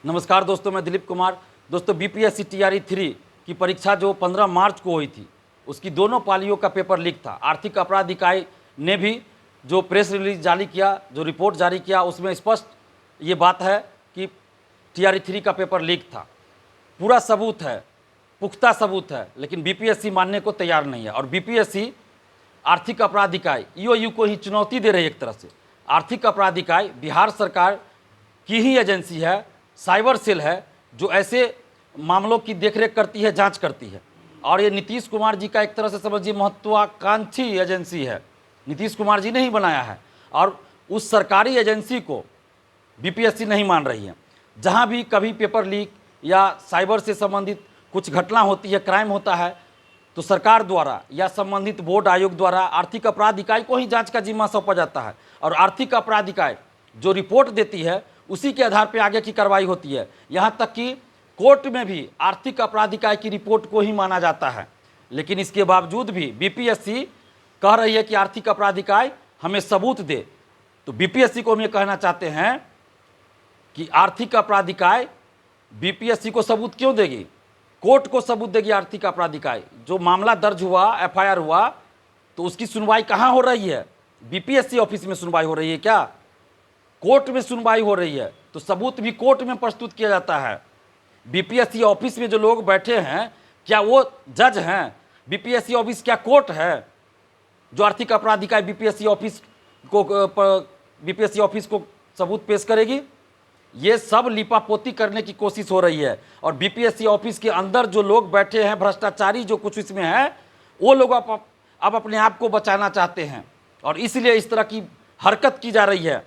नमस्कार दोस्तों, मैं दिलीप कुमार। दोस्तों, बीपीएससी टीआरई 3 की परीक्षा जो 15 मार्च को हुई थी, उसकी दोनों पालियों का पेपर लीक था। आर्थिक अपराध इकाई ने भी जो प्रेस रिलीज जारी किया, जो रिपोर्ट जारी किया, उसमें स्पष्ट ये बात है कि टीआरई 3 का पेपर लीक था। पूरा सबूत है, पुख्ता सबूत है, लेकिन बीपीएससी मानने को तैयार नहीं है। और बीपीएससी आर्थिक अपराध इकाई ईओयू को ही चुनौती दे रही है। एक तरह से आर्थिक अपराध इकाई बिहार सरकार की ही एजेंसी है, साइबर सेल है, जो ऐसे मामलों की देखरेख करती है, जांच करती है। और ये नीतीश कुमार जी का एक तरह से समझिए महत्वाकांक्षी एजेंसी है। नीतीश कुमार जी ने ही बनाया है और उस सरकारी एजेंसी को बीपीएससी नहीं मान रही है। जहां भी कभी पेपर लीक या साइबर से संबंधित कुछ घटना होती है, क्राइम होता है, तो सरकार द्वारा या संबंधित बोर्ड आयोग द्वारा आर्थिक अपराध इकाई को ही जांच का जिम्मा सौंपा जाता है। और आर्थिक अपराध इकाई जो रिपोर्ट देती है, उसी के आधार पर आगे की कार्रवाई होती है। यहाँ तक कि कोर्ट में भी आर्थिक अपराध इकाई की रिपोर्ट को ही माना जाता है। लेकिन इसके बावजूद भी बीपीएससी कह रही है कि आर्थिक अपराध इकाई हमें सबूत दे। तो बीपीएससी को हम ये कहना चाहते हैं कि आर्थिक अपराध इकाई बीपीएससी को सबूत क्यों देगी? कोर्ट को सबूत देगी आर्थिक अपराध इकाई। जो मामला दर्ज हुआ, एफआईआर हुआ, तो उसकी सुनवाई कहाँ हो रही है? बीपीएससी ऑफिस में सुनवाई हो रही है क्या? कोर्ट में सुनवाई हो रही है। तो सबूत भी कोर्ट में प्रस्तुत किया जाता है। बीपीएससी ऑफिस में जो लोग बैठे हैं, क्या वो जज हैं? बीपीएससी ऑफिस क्या कोर्ट है जो आर्थिक अपराध इकाई बीपीएससी ऑफिस को सबूत पेश करेगी? ये सब लिपापोती करने की कोशिश हो रही है। और बीपीएससी ऑफिस के अंदर जो लोग बैठे हैं, भ्रष्टाचारी जो कुछ इसमें है, वो लोग अब अपने आप को बचाना चाहते हैं और इसलिए इस तरह की हरकत की जा रही है।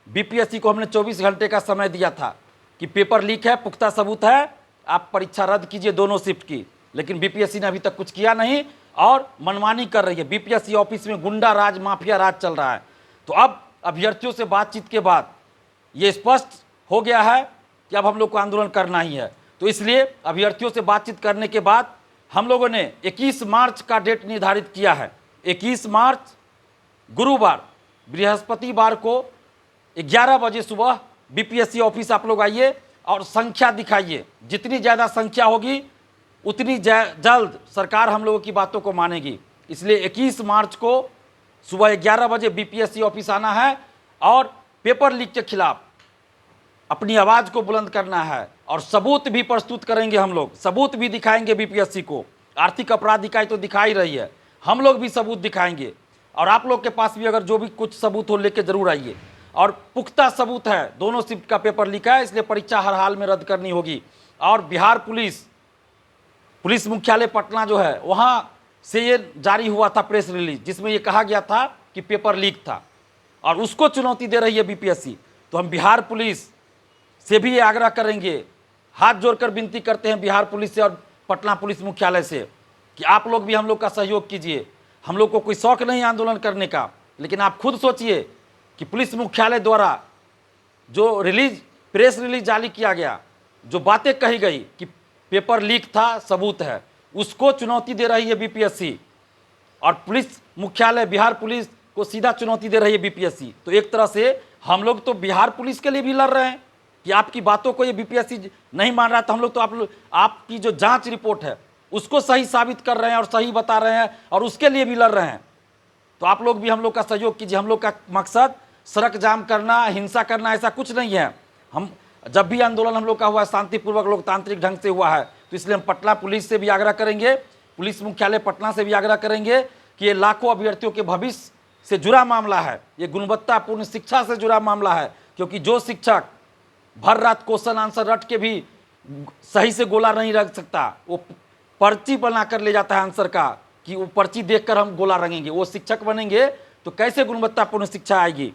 बीपीएससी को हमने 24 घंटे का समय दिया था कि पेपर लीक है, पुख्ता सबूत है, आप परीक्षा रद्द कीजिए दोनों शिफ्ट की। लेकिन बीपीएससी ने अभी तक कुछ किया नहीं और मनमानी कर रही है। बीपीएससी ऑफिस में गुंडा राज, माफिया राज चल रहा है। तो अब अभ्यर्थियों से बातचीत के बाद ये स्पष्ट हो गया है कि अब हम लोग को आंदोलन करना ही है। तो इसलिए अभ्यर्थियों से बातचीत करने के बाद हम लोगों ने 21 मार्च का डेट निर्धारित किया है। 21 मार्च गुरुवार, बृहस्पतिवार को 11 बजे सुबह बीपीएससी ऑफिस आप लोग आइए और संख्या दिखाइए। जितनी ज़्यादा संख्या होगी उतनी जल्द सरकार हम लोगों की बातों को मानेगी। इसलिए 21 मार्च को सुबह 11 बजे बीपीएससी ऑफिस आना है और पेपर लीक के खिलाफ अपनी आवाज़ को बुलंद करना है। और सबूत भी प्रस्तुत करेंगे, हम लोग सबूत भी दिखाएंगे बीपीएससी को। आर्थिक अपराध इकाई तो दिखा ही रही है, हम लोग भी सबूत दिखाएंगे। और आप लोग के पास भी अगर जो भी कुछ सबूत हो लेके जरूर आइए। और पुख्ता सबूत है, दोनों शिफ्ट का पेपर लिखा है, इसलिए परीक्षा हर हाल में रद्द करनी होगी। और बिहार पुलिस मुख्यालय पटना जो है, वहाँ से ये जारी हुआ था प्रेस रिलीज, जिसमें ये कहा गया था कि पेपर लीक था और उसको चुनौती दे रही है बीपीएससी। तो हम बिहार पुलिस से भी ये आग्रह करेंगे, हाथ जोड़कर विनती करते हैं बिहार पुलिस से और पटना पुलिस मुख्यालय से कि आप लोग भी हम लोग का सहयोग कीजिए। हम लोग को कोई शौक नहीं आंदोलन करने का, लेकिन आप खुद सोचिए कि पुलिस मुख्यालय द्वारा जो प्रेस रिलीज जारी किया गया, जो बातें कही गई कि पेपर लीक था, सबूत है, उसको चुनौती दे रही है बीपीएससी। और पुलिस मुख्यालय बिहार पुलिस को सीधा चुनौती दे रही है बीपीएससी। तो एक तरह से हम लोग तो बिहार पुलिस के लिए भी लड़ रहे हैं कि आपकी बातों को ये बीपीएससी नहीं मान रहा, तो हम लोग तो आपकी जो जांच रिपोर्ट है उसको सही साबित कर रहे हैं और सही बता रहे हैं और उसके लिए भी लड़ रहे हैं। तो आप लोग भी हम लोग का सहयोग कीजिए। हम लोग का मकसद सड़क जाम करना, हिंसा करना, ऐसा कुछ नहीं है। हम जब भी आंदोलन हम लोग का हुआ है, शांतिपूर्वक लोकतांत्रिक ढंग से हुआ है। तो इसलिए हम पटना पुलिस से भी आग्रह करेंगे, पुलिस मुख्यालय पटना से भी आग्रह करेंगे कि ये लाखों अभ्यर्थियों के भविष्य से जुड़ा मामला है, ये गुणवत्तापूर्ण शिक्षा से जुड़ा मामला है। क्योंकि जो शिक्षक भर रात क्वेश्चन आंसर रट के भी सही से गोला नहीं रख सकता, वो पर्ची बना कर ले जाता है आंसर का कि वो पर्ची देखकर हम गोला रंगेंगे, वो शिक्षक बनेंगे तो कैसे गुणवत्तापूर्ण शिक्षा आएगी?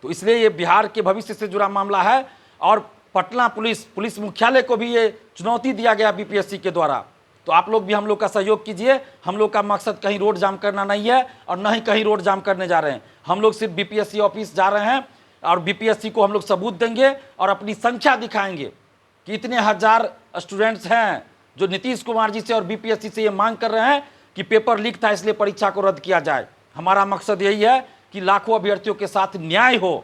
तो इसलिए ये बिहार के भविष्य से जुड़ा मामला है। और पटना पुलिस मुख्यालय को भी ये चुनौती दिया गया बीपीएससी के द्वारा। तो आप लोग भी हम लोग का सहयोग कीजिए। हम लोग का मकसद कहीं रोड जाम करना नहीं है और न ही कहीं रोड जाम करने जा रहे हैं। हम लोग सिर्फ बीपीएससी ऑफिस जा रहे हैं और बीपीएससी को हम लोग सबूत देंगे और अपनी संख्या दिखाएंगे कि इतने हजार स्टूडेंट्स हैं जो नीतीश कुमार जी से और बीपीएससी से ये मांग कर रहे हैं कि पेपर लीक था इसलिए परीक्षा को रद्द किया जाए। हमारा मकसद यही है कि लाखों अभ्यर्थियों के साथ न्याय हो।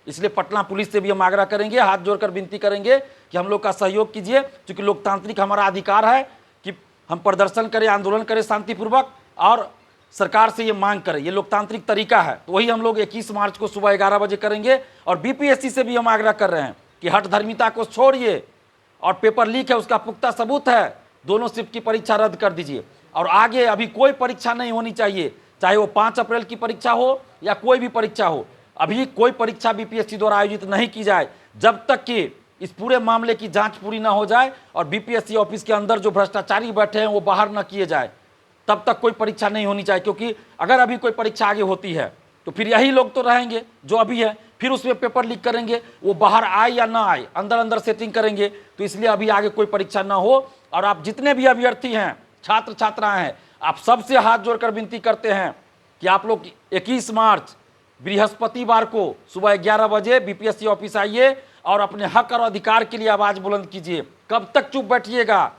इसलिए पटना पुलिस से भी हम आग्रह करेंगे, हाथ जोड़कर विनती करेंगे कि हम लोग का सहयोग कीजिए, क्योंकि लोकतांत्रिक हमारा अधिकार है कि हम प्रदर्शन करें, आंदोलन करें शांतिपूर्वक और सरकार से ये मांग करें। ये लोकतांत्रिक तरीका है। तो वही हम लोग 21 मार्च को सुबह 11 बजे करेंगे। और बीपीएससी से भी हम आग्रह कर रहे हैं कि हठधर्मिता को छोड़िए और पेपर लीक है उसका पुख्ता सबूत है, दोनों शिफ्ट की परीक्षा रद्द कर दीजिए। और आगे अभी कोई परीक्षा नहीं होनी चाहिए, चाहे वो 5 अप्रैल की परीक्षा हो या कोई भी परीक्षा हो। अभी कोई परीक्षा बीपीएससी द्वारा आयोजित नहीं की जाए जब तक कि इस पूरे मामले की जांच पूरी ना हो जाए और बीपीएससी ऑफिस के अंदर जो भ्रष्टाचारी बैठे हैं वो बाहर न किए जाए, तब तक कोई परीक्षा नहीं होनी चाहिए। क्योंकि अगर अभी कोई परीक्षा आगे होती है तो फिर यही लोग तो रहेंगे जो अभी है, फिर उसमें पेपर लीक करेंगे, वो बाहर आए या ना आए, अंदर अंदर सेटिंग करेंगे। तो इसलिए अभी आगे कोई परीक्षा ना हो। और आप जितने भी अभ्यर्थी हैं, छात्र छात्राएं हैं, आप सबसे हाथ जोड़कर विनती करते हैं कि आप लोग 21 मार्च बृहस्पतिवार को सुबह 11 बजे बीपीएससी ऑफिस आइए और अपने हक और अधिकार के लिए आवाज़ बुलंद कीजिए। कब तक चुप बैठिएगा?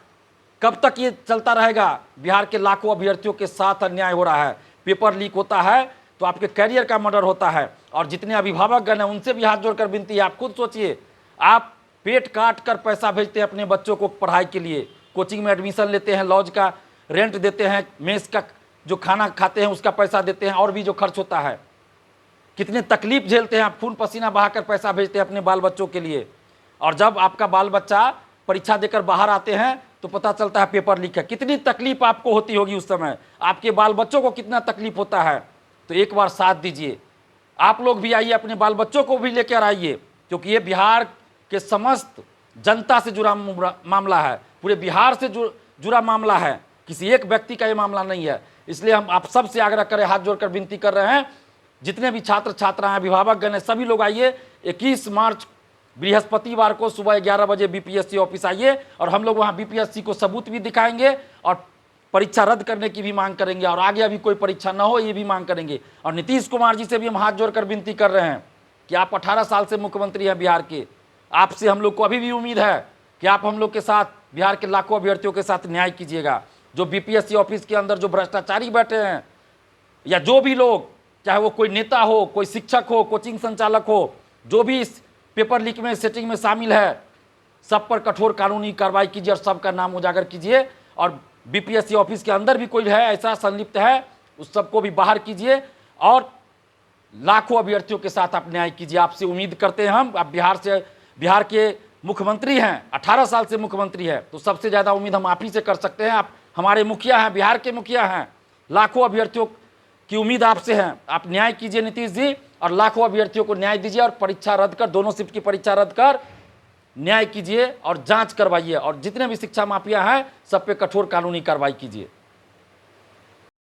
कब तक ये चलता रहेगा? बिहार के लाखों अभ्यर्थियों के साथ अन्याय हो रहा है। पेपर लीक होता है तो आपके करियर का मर्डर होता है। और जितने अभिभावकगण हैं उनसे भी हाथ जोड़कर विनती है, आप खुद सोचिए, आप पेट काट कर पैसा भेजते हैं अपने बच्चों को पढ़ाई के लिए, कोचिंग में एडमिशन लेते हैं, लॉज का रेंट देते हैं, मेस का जो खाना खाते हैं उसका पैसा देते हैं, और भी जो खर्च होता है, कितने तकलीफ झेलते हैं आप, खून पसीना बहाकर पैसा भेजते हैं अपने बाल बच्चों के लिए। और जब आपका बाल बच्चा परीक्षा देकर बाहर आते हैं तो पता चलता है पेपर लीक है। कितनी तकलीफ आपको होती होगी उस समय, आपके बाल बच्चों को कितना तकलीफ होता है। तो एक बार साथ दीजिए, आप लोग भी आइए, अपने बाल बच्चों को भी लेकर आइए, क्योंकि ये बिहार के समस्त जनता से जुड़ा मामला है, पूरे बिहार से जुड़ा मामला है, किसी एक व्यक्ति का ये मामला नहीं है। इसलिए हम आप सबसे आग्रह करें, हाथ जोड़कर विनती कर रहे हैं, जितने भी छात्र छात्राएं, अभिभावकगण हैं, सभी लोग आइए। 21 मार्च बृहस्पतिवार को सुबह 11 बजे बीपीएससी ऑफिस आइए और हम लोग वहाँ बीपीएससी को सबूत भी दिखाएंगे और परीक्षा रद्द करने की भी मांग करेंगे, और आगे अभी कोई परीक्षा ना हो ये भी मांग करेंगे। और नीतीश कुमार जी से भी हम हाथ जोड़कर विनती कर रहे हैं कि आप 18 साल से मुख्यमंत्री हैं बिहार के, आपसे हम लोग को अभी भी उम्मीद है कि आप हम लोग के साथ, बिहार के लाखों अभ्यर्थियों के साथ न्याय कीजिएगा। जो बीपीएससी ऑफिस के अंदर जो भ्रष्टाचारी बैठे हैं, या जो भी लोग, चाहे वो कोई नेता हो, कोई शिक्षक हो, कोचिंग संचालक हो, जो भी इस पेपर लीक में सेटिंग में शामिल है, सब पर कठोर कानूनी कार्रवाई कीजिए और सबका नाम उजागर कीजिए। और बीपीएससी ऑफिस के अंदर भी कोई है ऐसा संलिप्त है, उस सबको भी बाहर कीजिए और लाखों अभ्यर्थियों के साथ आप न्याय कीजिए। आपसे उम्मीद करते हैं हम, आप बिहार के मुख्यमंत्री हैं, 18 साल से मुख्यमंत्री है, तो सबसे ज़्यादा उम्मीद हम आप ही से कर सकते हैं। आप हमारे मुखिया हैं, बिहार के मुखिया हैं, लाखों अभ्यर्थियों की उम्मीद आपसे है। आप न्याय कीजिए नीतीश जी, और लाखों अभ्यर्थियों को न्याय दीजिए और परीक्षा रद्द कर, दोनों शिफ्ट की परीक्षा रद्द कर न्याय कीजिए और जांच करवाइए। और जितने भी शिक्षा माफिया हैं सब पे कठोर कानूनी कार्रवाई कीजिए।